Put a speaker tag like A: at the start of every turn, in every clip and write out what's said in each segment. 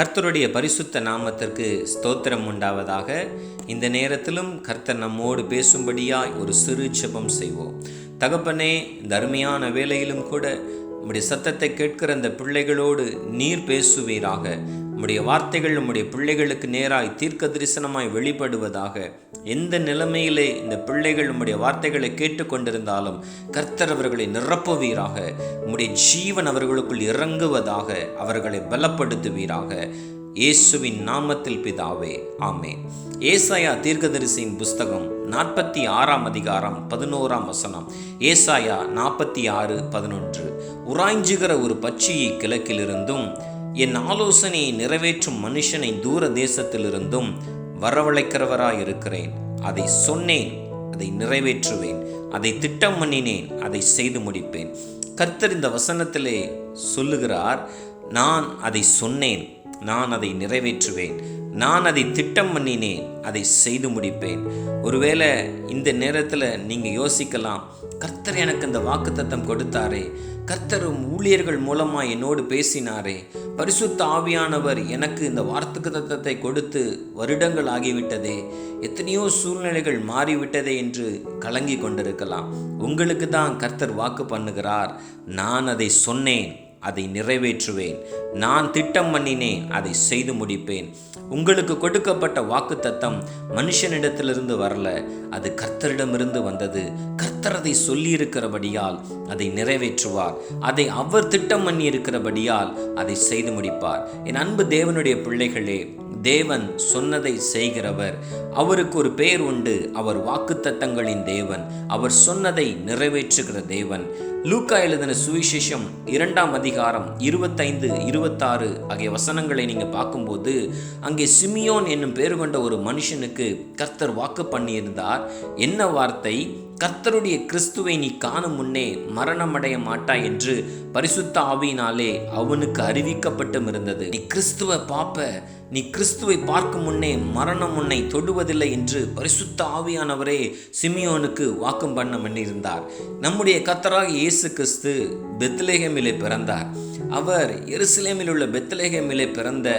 A: கர்த்தருடைய பரிசுத்த நாமத்திற்கு ஸ்தோத்திரம் உண்டாவதாக. இந்த நேரத்திலும் கர்த்தர் நம்மோடு பேசும்படியாய் ஒரு சிறு ஜெபம் செய்வோம். தகப்பனே, இந்த அருமையான வேளையிலும் கூட உம்முடைய சத்தத்தை கேட்கிற அந்த பிள்ளைகளோடு நீர் பேசுவீராக. உம்முடைய வார்த்தைகள் உம்முடைய பிள்ளைகளுக்கு நேராய் தீர்க்க தரிசனமாய் வெளிப்படுவதாக. எந்த நிலைமையிலே இந்த பிள்ளைகள் உம்முடைய வார்த்தைகளை கேட்டுக்கொண்டிருந்தாலும் கர்த்தர் அவர்களை நிரப்புவீராக. உம்முடைய ஜீவன் அவர்களுக்குள் இறங்குவதாக. அவர்களை பலப்படுத்துவீராக. இயேசுவின் நாமத்தில் பிதாவே, ஆமென். ஏசாயா தீர்க்கதரிசியின் புஸ்தகம் 46 அதிகாரம் 11 ஏசாயா 46:11. உராய்ஞ்சுகிற ஒரு பட்சியை கிழக்கிலிருந்தும் என் ஆலோசனையை நிறைவேற்றும் மனுஷனை தூர தேசத்திலிருந்தும் வரவழைக்கிறவராயிருக்கிறேன். அதை சொன்னேன், அதை நிறைவேற்றுவேன். அதை திட்டம் பண்ணினேன், அதை செய்து முடிப்பேன். கர்த்தர் இந்த வசனத்திலே சொல்லுகிறார், நான் அதை சொன்னேன், நான் அதை நிறைவேற்றுவேன், நான் அதை திட்டம் பண்ணினேன், அதை செய்து முடிப்பேன். ஒருவேளை இந்த நேரத்தில் நீங்கள் யோசிக்கலாம், கர்த்தர் எனக்கு அந்த வாக்குத்தத்தம் கொடுத்தாரே, கர்த்தரும் ஊழியர்கள் மூலமாக என்னோடு பேசினாரே, பரிசுத்த ஆவியானவர் எனக்கு இந்த வாக்குத்தத்தத்தை கொடுத்து வருடங்கள் ஆகிவிட்டதே, எத்தனையோ சூழ்நிலைகள் மாறிவிட்டதே என்று கலங்கி கொண்டிருக்கலாம். உங்களுக்கு தான் கர்த்தர் வாக்கு பண்ணுகிறார், நான் அதை சொன்னேன், அதை நிறைவேற்றுவேன், நான் திட்டம் பண்ணினேன், அதை செய்து முடிப்பேன். உங்களுக்கு கொடுக்கப்பட்ட வாக்குத்தத்தம் மனுஷனிடத்திலிருந்து வரல, அது கர்த்தரிடமிருந்து வந்தது. கர்த்தர் அதை சொல்லி இருக்கிறபடியால் அதை நிறைவேற்றுவார். அதை அவர் திட்டம் பண்ணி இருக்கிறபடியால் அதை செய்து முடிப்பார். என் அன்பு தேவனுடைய பிள்ளைகளே, தேவன் சொன்னதை செய்கிறவர். அவருக்கு ஒரு பெயர் உண்டு, அவர் வாக்குத்தத்தங்களின் தேவன், அவர் சொன்னதை நிறைவேற்றுகிற தேவன். லூக்கா எழுதின சுவிசேஷம் 2 அதிகாரம் 25, 26 ஆகிய வசனங்களை நீங்கள் பார்க்கும்போது, அங்கே சிமியோன் என்னும் பேர் கொண்ட ஒரு மனுஷனுக்கு கர்த்தர் வாக்கு பண்ணியிருந்தார். என்ன வார்த்தை? கர்த்தருடைய கிறிஸ்துவை நீ காணும் முன்னே மரணமடைய மாட்டாய் என்று பரிசுத்த ஆவியினாலே அவனுக்கு அறிவிக்கப்பட்டும் இருந்தது. நீ கிறிஸ்துவை பார்ப்ப, நீ கிறிஸ்துவை பார்க்கும் முன்னே மரணம் உன்னை தொடுவதில்லை என்று பரிசுத்த ஆவியானவரே சிமியோனுக்கு வாக்கும் பண்ண பண்ணியிருந்தார். நம்முடைய கர்த்தராக இயேசு கிறிஸ்து பெத்லெகேமிலே பிறந்தார். அவர் எருசலேமில் உள்ள பெத்லெகேமிலே பிறந்த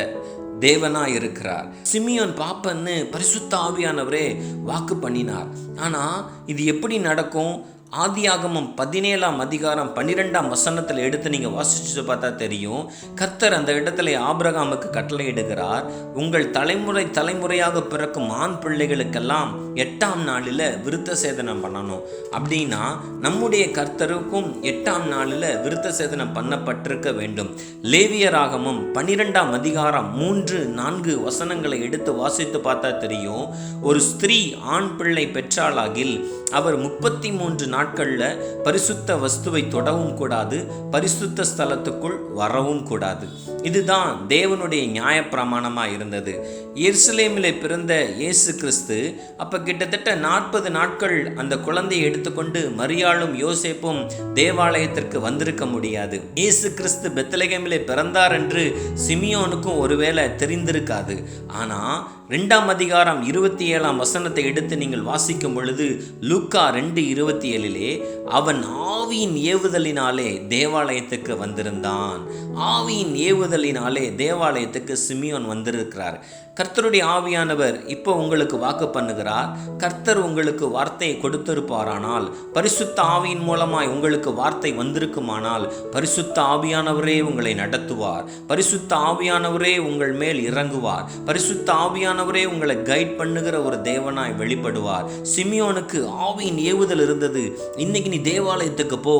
A: தேவனாய் இருக்கிறார். சிமியோன் பாப்பன்னு பரிசுத்த ஆவியானவரே வாக்கு பண்ணினார். ஆனால் இது எப்படி நடக்கும்? ஆதியாகமம் 17 அதிகாரம் 12 எடுத்து நீங்கள் வாசிச்சு பார்த்தா தெரியும். கர்த்தர் அந்த இடத்துல ஆபிரகாமுக்கு கட்டளை இடுகிறார், உங்கள் தலைமுறையாக பிறக்கும் ஆண் பிள்ளைகளுக்கெல்லாம் 8ஆம் நாளில் விருத்த சேதனம் பண்ணணும். அப்படின்னா நம்முடைய கர்த்தருக்கும் 8ஆம் நாளில் விருத்த சேதனம் பண்ணப்பட்டிருக்க வேண்டும். லேவியராகமம் 12 அதிகாரம் 3-4 எடுத்து வாசித்து பார்த்தா தெரியும். ஒரு ஸ்திரீ ஆண் பிள்ளை பெற்றாளாகில் அவர் 33 நாட்களில் பரிசுத்த வஸ்துவை தொடவும் கூடாது, பரிசுத்த ஸ்தலத்துக்குள் வரவும் கூடாது. இதுதான் தேவனுடைய நியாயப்பிரமாணமாக இருந்தது. எருசலேமிலே பிறந்த இயேசு கிறிஸ்து அப்போ கிட்டத்தட்ட 40 நாட்கள் அந்த குழந்தையை எடுத்துக்கொண்டு மரியாளும் யோசேப்பும் தேவாலயத்திற்கு வந்திருக்க முடியாது. இயேசு கிறிஸ்து பெத்லெகேமிலே பிறந்தார் என்று சிமியோனுக்கும் ஒருவேளை தெரிந்திருக்காது. ஆனால் 2 அதிகாரம் 27 எடுத்து நீங்கள் வாசிக்கும் பொழுது லூக்கா 2:27 அவன் ஆவியின் ஏவுதலினாலே தேவாலயத்துக்கு வந்திருந்தான். ஆவியின் ஏவுதலினாலே தேவாலயத்துக்கு சிமியோன் வந்திருக்கிறார். கர்த்தருடைய ஆவியானவர் இப்போ உங்களுக்கு வாக்கு பண்ணுகிறார். கர்த்தர் உங்களுக்கு வார்த்தையை கொடுத்திருப்பாரானால், பரிசுத்த ஆவியின் மூலமாய் உங்களுக்கு வார்த்தை வந்திருக்குமானால், பரிசுத்த ஆவியானவரே உங்களை நடத்துவார். பரிசுத்த ஆவியானவரே உங்கள் மேல் இறங்குவார். பரிசுத்த ஆவியானவரே உங்களை கைட் பண்ணுகிற ஒரு தேவனாய் வெளிப்படுவார். சிமியோனுக்கு ஆவியின் ஏவுதல் இருந்தது. இன்னைக்கு நீ தேவாலயத்துக்கு போ,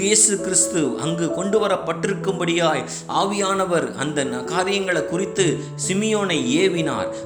A: இயேசு கிறிஸ்து அங்கு கொண்டு வரப்பட்டிருக்கும்படியாய் ஆவியானவர் அந்த காரியங்களை குறித்து சிமியோனை ஏவினார்.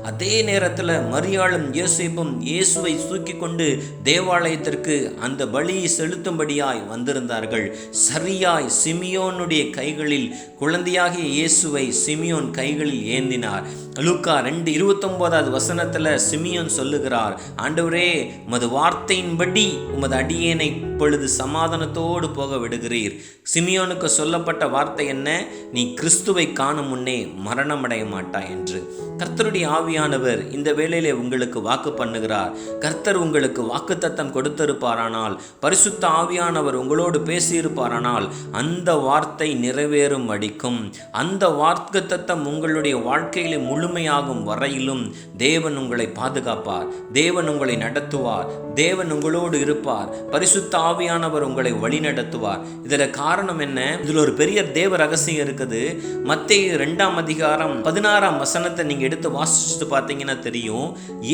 A: அதே நேரத்தில் மரியாளும் யோசேப்பும் இயேசுவை தூக்கி கொண்டு தேவாலயத்திற்கு அந்த பலியை செலுத்தும்படியாய் வந்திருந்தார்கள். சரியாய் சிமியோனுடைய கைகளில் குழந்தையாகிய இயேசுவை சிமியோன் கைகளில் ஏந்தினார். லூக்கா 2:29 சிமியோன் சொல்லுகிறார், ஆண்டவரே, உமது வார்த்தையின்படி உமது அடியேனை இப்பொழுது சமாதானத்தோடு போக விடுகிறீர். சிமியோனுக்கு சொல்லப்பட்ட வார்த்தை என்ன? நீ கிறிஸ்துவை காணும் முன்னே மரணமடைய மாட்டாய் என்று. கர்த்தருடைய ஆவியானவர் இந்த வேளையிலே உங்களுக்கு வாக்கு பண்ணுகிறார். கர்த்தர் உங்களுக்கு வாக்குத்தத்தம் கொடுத்திருப்பாரானால், பரிசுத்த ஆவியானவர் உங்களோடு பேசியிருப்பாரானால், அந்த வார்த்தை நிறைவேறும் அடிக்கும். அந்த வாக்குத்தத்தம் உங்களுடைய வாழ்க்கையிலே முழுமையாகும் வரையிலும் தேவன் உங்களை பாதுகாப்பார், தேவன் உங்களை நடத்துவார், தேவன் உங்களோடு இருப்பார், பரிசுத்த ஆவியானவர் உங்களை வழி நடத்துவார். இதுல காரணம் என்ன? இதுல ஒரு பெரிய தேவ ரகசியம் இருக்குது. மத்தேயு 2ஆம் அதிகாரம் 16ஆம் வசனத்தை நீங்க எடுத்து வாசிச்சுட்டு பார்த்தீங்கன்னா தெரியும்.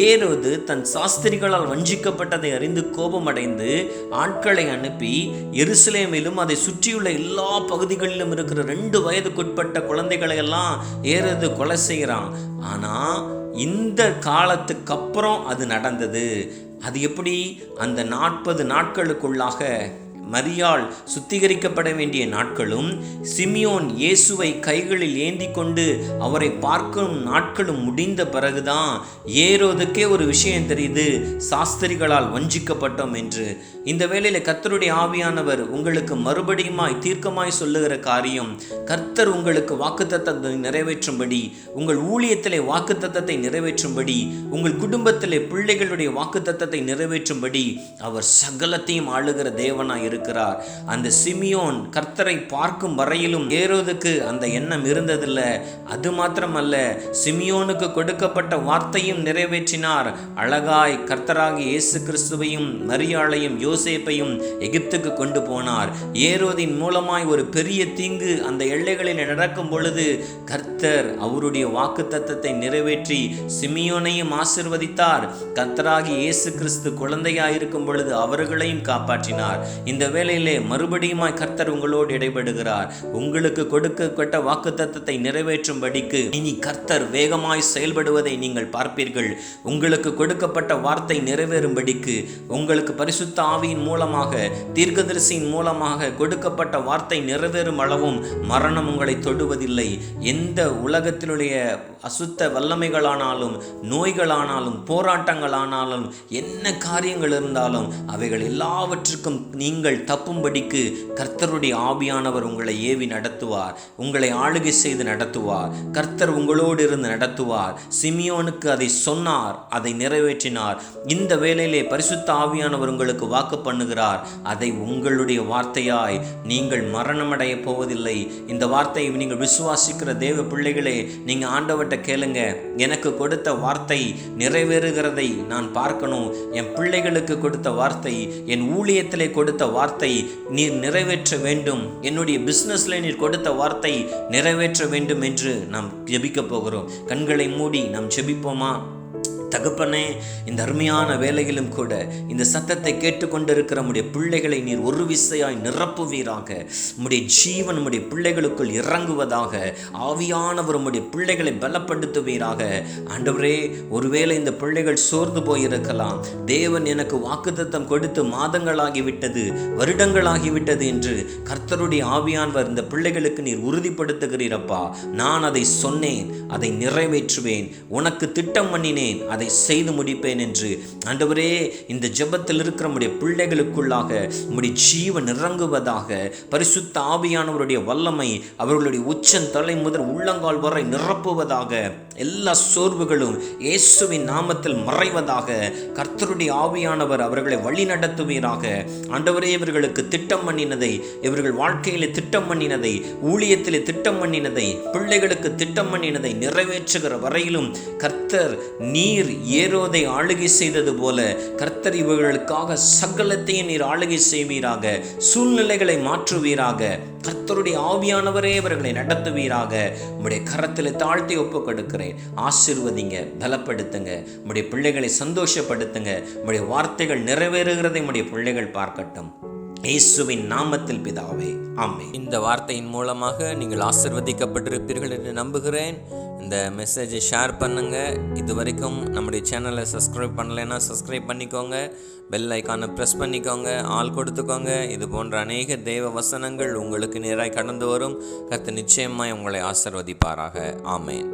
A: ஏரோது தன் சாஸ்திரிகளால் வஞ்சிக்கப்பட்டதை அறிந்து கோபமடைந்து ஆட்களை அனுப்பி எருசலேமிலும் அதை சுற்றியுள்ள எல்லா பகுதிகளிலும் இருக்கிற 2 வயதுக்குட்பட்ட குழந்தைகளை எல்லாம் ஏரோது கொலை செய்கிறான். ஆனா இந்த காலத்துக்கு அப்புறம் அது நடந்தது. அது எப்படி? அந்த 40 நாட்களுக்குள்ளாக மரியாள் சுத்திகரிக்கப்பட வேண்டிய நாட்களும் சிமியோன் இயேசுவை கைகளில் ஏந்தி கொண்டு அவரை பார்க்கும் நாட்களும் முடிந்த பிறகுதான் ஏரோதுக்கே ஒரு விஷயம் தெரியுது, சாஸ்திரிகளால் வஞ்சிக்கப்பட்டோம் என்று. இந்த வேளையில கர்த்தருடைய ஆவியானவர் உங்களுக்கு மறுபடியுமாய் தீர்க்கமாய் சொல்லுகிற காரியம், கர்த்தர் உங்களுக்கு வாக்குத்தத்தத்தை நிறைவேற்றும்படி, உங்கள் ஊழியத்திலே வாக்குத்தத்தத்தை நிறைவேற்றும்படி, உங்கள் குடும்பத்திலே பிள்ளைகளுடைய வாக்குத்தத்தத்தை நிறைவேற்றும்படி அவர் சகலத்தையும் ஆளுகிற தேவனாய் இருக்கிறார். அந்த சிமியோன் கர்த்தரை பார்க்கும் வரையிலும் ஏரோதுக்கு அந்த எண்ணம் இருந்ததில்லை. அது மாத்திரமல்ல, சிமியோனுக்கு கொடுக்கப்பட்ட வார்த்தையும் நிறைவேற்றினார். அழகாய் கர்த்தராகிய இயேசு கிறிஸ்துவையும் மரியாளையும் யோசேப்பையும் எகிப்துக்கு கொண்டு போனார். ஏரோதின் மூலமாய் ஒரு பெரிய தீங்கு அந்த எல்லைகளில் நடக்கும் பொழுது கர்த்தர் அவருடைய வாக்குத்தத்தத்தை நிறைவேற்றி சிமியோனையும் ஆசீர்வதித்தார். கர்த்தராகிய இயேசு கிறிஸ்து குழந்தையாயிருக்கும் பொழுது அவர்களையும் காப்பாற்றினார். இந்த வேளையிலே மறுபடியுமாய் கர்த்தர் உங்களோடு இடைபடுகிறார். உங்களுக்கு கொடுக்கப்பட்ட வாக்குத்தத்தத்தை நிறைவேற்றும்படிக்கு இனி கர்த்தர் வேகமாய் செயல்படுவதை நீங்கள் பார்ப்பீர்கள். உங்களுக்கு கொடுக்கப்பட்ட வார்த்தை நிறைவேறும்படிக்கு, உங்களுக்கு பரிசுத்த ஆவியின் மூலமாக, தீர்க்கதரிசியின் மூலமாக கொடுக்கப்பட்ட வார்த்தை நிறைவேறும் அளவும் மரணம் உங்களை தொடுவதில்லை. எந்த உலகத்தினுடைய அசுத்த வல்லமைகளானாலும், நோய்களானாலும், போராட்டங்களானாலும், என்ன காரியங்கள் இருந்தாலும் அவைகள் எல்லாவற்றுக்கும் நீங்கள் தப்பும்படிக்கு கர்த்தருடைய ஆவியானவர் உங்களை ஏவி நடத்துவார், உங்களை ஆளுகை செய்து நடத்துவார். கர்த்தர் உங்களோடு இருந்து நடத்துவார். சிமியோனுக்கு அதை சொன்னார், அதை நிறைவேற்றினார். இந்த வேளையிலே பரிசுத்த ஆவியானவர் உங்களுக்கு வாக்கு பண்ணுகிறார். அதை உங்களுடைய வார்த்தையாய் நீங்கள் மரணமடைய போவதில்லை. இந்த வார்த்தையை நீங்கள் விசுவாசிக்கிற தேவ பிள்ளைகளே, நீங்க ஆண்டவர்கிட்ட கேளுங்க, எனக்கு கொடுத்த வார்த்தை நிறைவேறுகிறதை நான் பார்க்கணும். என் பிள்ளைகளுக்கு கொடுத்த வார்த்தை, என் ஊழியத்திலே கொடுத்த வார்த்தை நீர் நிறைவேற்ற வேண்டும், என்னுடைய பிசினஸ்ல நீர் கொடுத்த வார்த்தை நிறைவேற்ற வேண்டும் என்று நாம் ஜெபிக்க போகிறோம். கண்களை மூடி நாம் ஜெபிப்போமா? தகப்பனே, இந்த அருமையான வேலையிலும் கூட இந்த சத்தத்தை கேட்டுக்கொண்டிருக்கிற நம்முடைய பிள்ளைகளை நீர் ஒரு விசையாய் நிரப்புவீராக. நம்முடைய ஜீவன் நம்முடைய பிள்ளைகளுக்குள் இறங்குவதாக. ஆவியானவர் நம்முடைய பிள்ளைகளை பலப்படுத்துவீராக. ஆண்டவரே, ஒருவேளை இந்த பிள்ளைகள் சோர்ந்து போயிருக்கலாம். தேவன் எனக்கு வாக்குத்தத்தம் கொடுத்து மாதங்களாகிவிட்டது, வருடங்களாகிவிட்டது என்று கர்த்தருடைய ஆவியானவர் இந்த பிள்ளைகளுக்கு நீர் உறுதிப்படுத்துகிறீரப்பா. நான் அதை சொன்னேன், அதை நிறைவேற்றுவேன், உனக்கு திட்டம் பண்ணினேன், அதை செய்து முடிப்பேன் என்று. ஆண்டவரே, இந்த ஜெபத்தில் இருக்கிற நம்முடைய பிள்ளைகளுக்குள்ளாக நம்முடைய ஜீவன் இறங்குவதாக. பரிசுத்த ஆவியானவருடைய வல்லமை அவர்களுடைய உச்சந்தலை முதல் உள்ளங்கால் வரை நிரப்புவதாக. எல்லா சோர்வுகளும் இயேசுவின் நாமத்தில் மறைவதாக. கர்த்தருடைய ஆவியானவர் அவர்களை வழி நடத்துவீராக. ஆண்டவரே, இவர்களுக்கு திட்டம் பண்ணினதை, இவர்கள் வாழ்க்கையிலே திட்டம் பண்ணினதை, ஊழியத்திலே திட்டம் பண்ணினதை, பிள்ளைகளுக்கு திட்டம் பண்ணினதை நிறைவேற்றுகிற வரையிலும் கர்த்தர் நீர் ஏரோதை ஆளுகை செய்தது போல கர்த்தர் இவர்களுக்காக சகலத்தையும் நீர் ஆளுகை செய்வீராக. சூழ்நிலைகளை மாற்றுவீராக. கர்த்தருடைய ஆவியானவரே இவர்களை நடத்துவீராக. உம்முடைய கரத்தில் தாழ்த்தி ஒப்புக் கொடுக்கிறேன். ஆசீர்வதிங்க, பலப்படுத்துங்க, உம்முடைய பிள்ளைகளை சந்தோஷப்படுத்துங்க. உம்முடைய வார்த்தைகள் நிறைவேறுகிறதை உம்முடைய பிள்ளைகள் பார்க்கட்டும். இயேசுவின் நாமத்தில் பிதாவே, ஆமென். இந்த வார்த்தையின் மூலமாக நீங்கள் ஆசீர்வதிக்கப்பட்டிருப்பீர்கள் என்று நம்புகிறேன். இந்த மெசேஜை ஷேர் பண்ணுங்கள். இது வரைக்கும் நம்முடைய சேனலை சப்ஸ்கிரைப் பண்ணலைன்னா சப்ஸ்கிரைப் பண்ணிக்கோங்க. பெல் ஐக்கானை ப்ரெஸ் பண்ணிக்கோங்க, ஆல் கொடுத்துக்கோங்க. இது போன்ற அநேக தேவ வசனங்கள் உங்களுக்கு நேராக கடந்து வரும். கர்த்தர் நிச்சயமாய் உங்களை ஆசீர்வதிப்பாராக. ஆமென்.